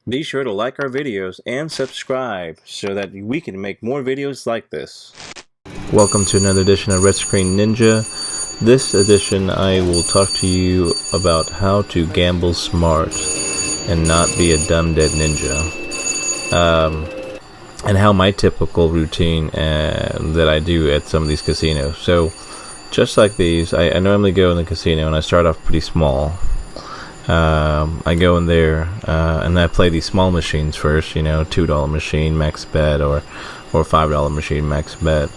Be sure to like our videos and subscribe so that we can make more videos like this. Welcome to another edition of Red Screen Ninja. This edition I will talk to you about how to gamble smart and not be a dumb dead ninja. And how my typical routine that I do at some of these casinos. So just like these, I normally go in the casino and I start off pretty small. I go in there and I play these small machines first, $2 machine max bet or $5 machine max bet,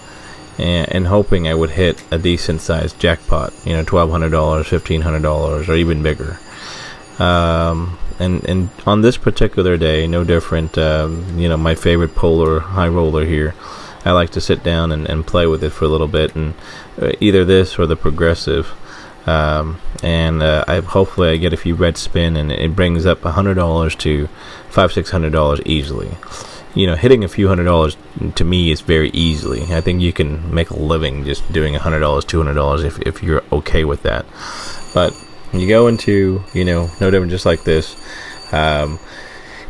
and hoping I would hit a decent sized jackpot, $1,200, $1,500, or even bigger. And on this particular day, no different. My favorite polar high roller here, I like to sit down and play with it for a little bit, and either this or the progressive. Hopefully I get a few red spin, and it brings up $100 to $500-$600 easily. Hitting a few $100 to me is very easily. I think you can make a living just doing $100, $200 if you're okay with that. But you go into, no different, just like this. And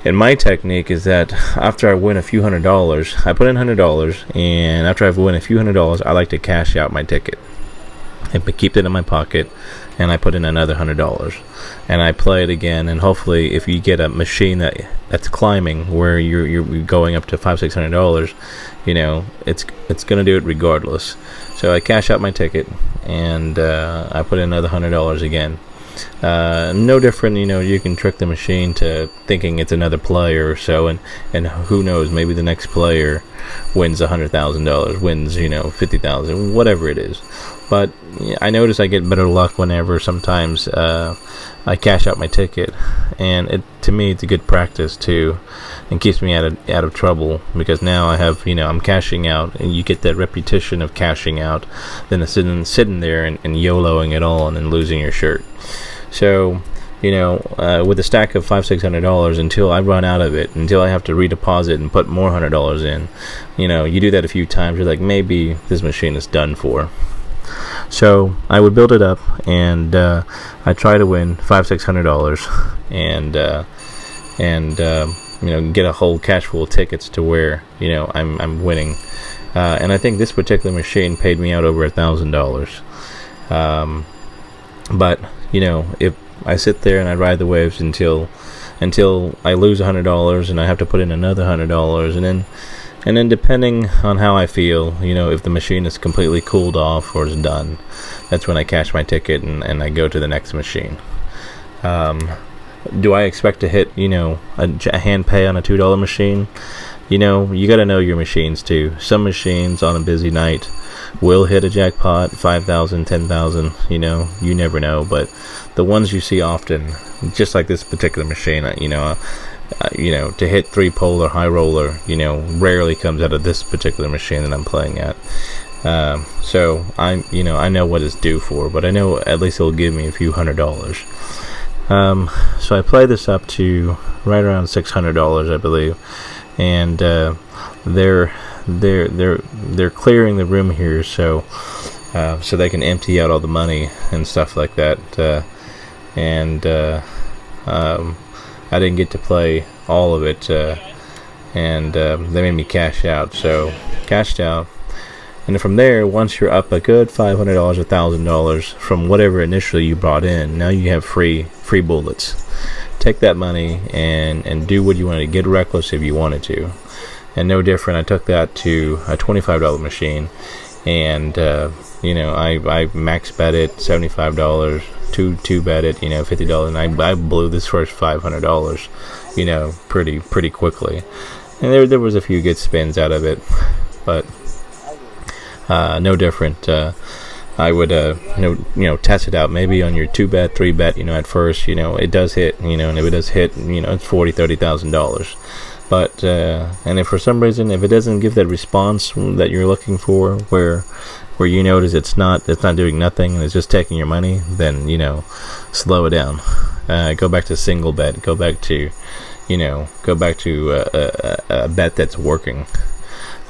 my technique is that after I win a few $100, I put in $100, and after I've won a few $100, I like to cash out my ticket. I keep it in my pocket, and I put in another $100, and I play it again. And hopefully, if you get a machine that's climbing where you're going up to $500-$600, it's gonna do it regardless. So I cash out my ticket, and I put in another $100 again. No different, you can trick the machine to thinking it's another player or so, and who knows, maybe the next player wins $100,000, wins, $50,000, whatever it is. But I notice I get better luck whenever sometimes I cash out my ticket, and to me it's a good practice too, and keeps me out of trouble, because now I have, I'm cashing out, and you get that repetition of cashing out, then sitting there and YOLOing it all and then losing your shirt. So, with a stack of $500-$600, until I run out of it, until I have to redeposit and put more $100 in, you do that a few times, you're like, maybe this machine is done for. So I would build it up, and I try to win $500-$600, and get a whole cash full of tickets to where I'm winning. And I think this particular machine paid me out over $1,000. But if I sit there and I ride the waves until I lose $100, and I have to put in another $100, and then depending on how I feel, if the machine is completely cooled off or is done, that's when I cash my ticket and I go to the next machine. Do I expect to hit, a hand pay on a $2 machine? You got to know your machines too. Some machines on a busy night will hit a jackpot, 5,000, 10,000, you never know. But the ones you see often, just like this particular machine, to hit 3 polar high roller, rarely comes out of this particular machine that I'm playing at. So I know what it's due for, but I know at least it'll give me a few $100. So I play this up to right around $600, I believe, and they're clearing the room here, so they can empty out all the money and stuff like that. I didn't get to play all of it, and they made me cash out. So cashed out, and from there, once you're up a good $500, $1,000 from whatever initially you brought in, now you have free bullets. Take that money and do what you want to. Get reckless if you wanted to. And no different, I took that to a $25 machine, and I max bet it $75, two bet it, $50, and I blew this first $500, pretty quickly. And there was a few good spins out of it, but no different. I would test it out maybe on your 2-bet, 3-bet, at first, it does hit, and if it does hit, it's $40,000-$30,000. But and if for some reason, if it doesn't give that response that you're looking for, where you notice it's not doing nothing and it's just taking your money, then slow it down. Go back to single bet. Go back to a bet that's working.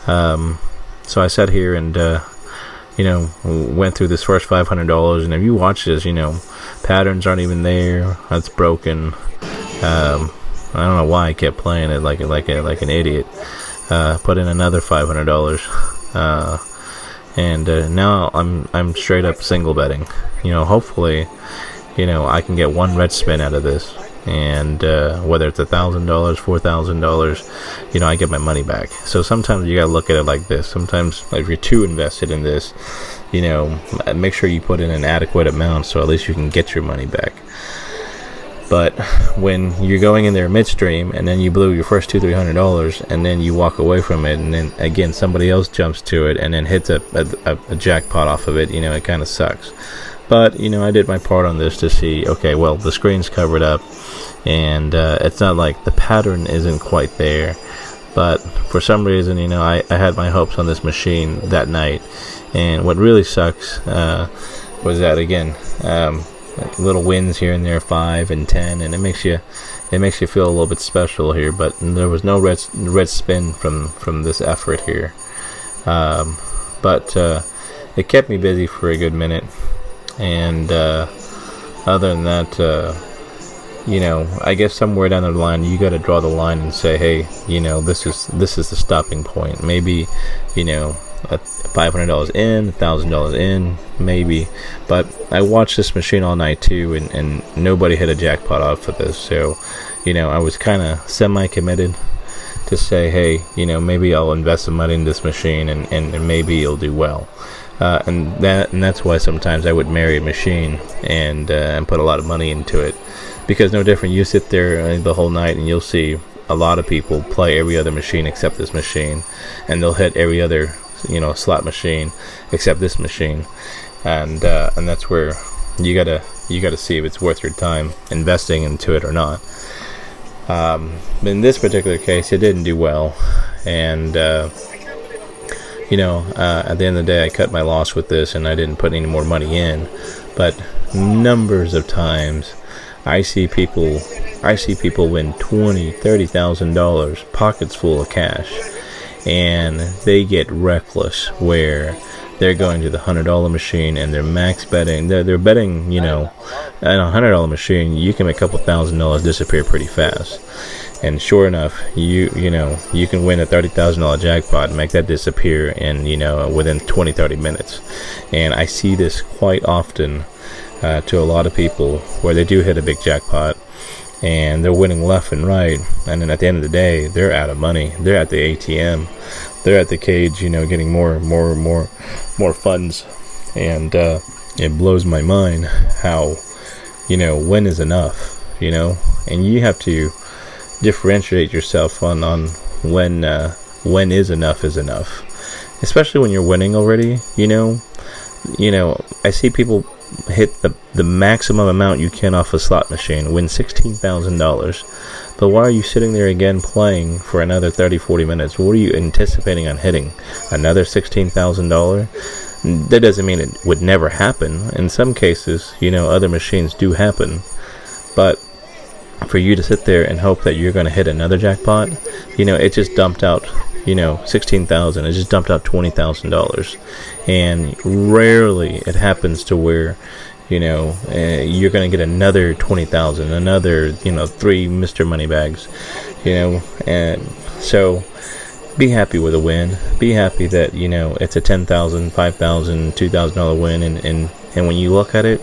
So I sat here and went through this first $500, and if you watch this, patterns aren't even there. That's broken. I don't know why I kept playing it like an idiot. Put in another $500, and now I'm straight up single betting. Hopefully, I can get one red spin out of this, and whether it's $1,000, $4,000, I get my money back. So sometimes you gotta look at it like this. Sometimes if you're too invested in this, make sure you put in an adequate amount so at least you can get your money back. But when you're going in there midstream and then you blew your first $200-300 and then you walk away from it, and then again somebody else jumps to it and then hits a jackpot off of it, it kind of sucks. But I did my part on this to see, okay, well, the screen's covered up, and it's not like the pattern isn't quite there. But for some reason, I had my hopes on this machine that night, and what really sucks was that, again, like little wins here and there, 5 and 10, and it makes you feel a little bit special here. But there was no red spin from this effort here, but it kept me busy for a good minute. And other than that, I guess somewhere down the line you got to draw the line and say, hey, this is the stopping point. Maybe $500 in, $1,000 in, maybe. But I watched this machine all night too, and nobody hit a jackpot off of this. So I was kind of semi-committed to say, hey, maybe I'll invest some money in this machine, and maybe it'll do well. And that's why sometimes I would marry a machine and put a lot of money into it, because no different. You sit there the whole night and you'll see a lot of people play every other machine except this machine, and they'll hit every other slot machine except this machine, and that's where you gotta see if it's worth your time investing into it or not. In this particular case, it didn't do well, and at the end of the day, I cut my loss with this, and I didn't put any more money in. But numbers of times, I see people win $20,000, $30,000, pockets full of cash, and they get reckless where they're going to the $100 machine and they're max betting. They're betting, at a $100 machine, you can make a couple $1,000 disappear pretty fast. And sure enough, you can win a $30,000 jackpot and make that disappear in within 20-30 minutes. And I see this quite often to a lot of people where they do hit a big jackpot and they're winning left and right, and then at the end of the day they're out of money. They're at the ATM, they're at the cage, getting more funds. And it blows my mind how when is enough, and you have to differentiate yourself on when is enough, especially when you're winning already. I see people hit the maximum amount you can off a slot machine, win $16,000, but why are you sitting there again playing for another 30-40 minutes? What are you anticipating on hitting? Another $16,000? That doesn't mean it would never happen. In some cases, other machines do happen, but for you to sit there and hope that you're going to hit another jackpot, it just dumped out, $16,000. It just dumped out $20,000, and rarely it happens to where, you're going to get another $20,000, another, 3 Mr. Moneybags, and so be happy with a win. Be happy that it's a $10,000, $5,000, $2,000 win, and when you look at it,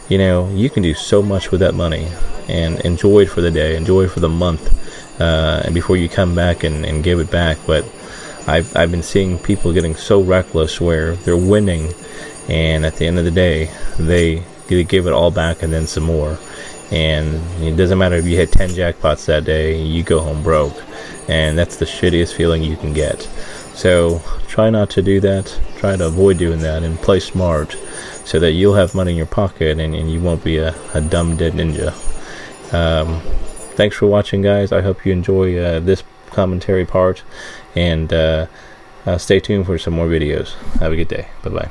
you can do so much with that money. And enjoy it for the day, enjoy it for the month, and before you come back and give it back. But I've been seeing people getting so reckless where they're winning, and at the end of the day, they give it all back and then some more. And it doesn't matter if you hit 10 jackpots that day, you go home broke, and that's the shittiest feeling you can get. So try not to do that. Try to avoid doing that and play smart, so that you'll have money in your pocket and you won't be a dumb dead ninja. Thanks for watching, guys. I hope you enjoy this commentary part, and stay tuned for some more videos. Have a good day. Bye bye.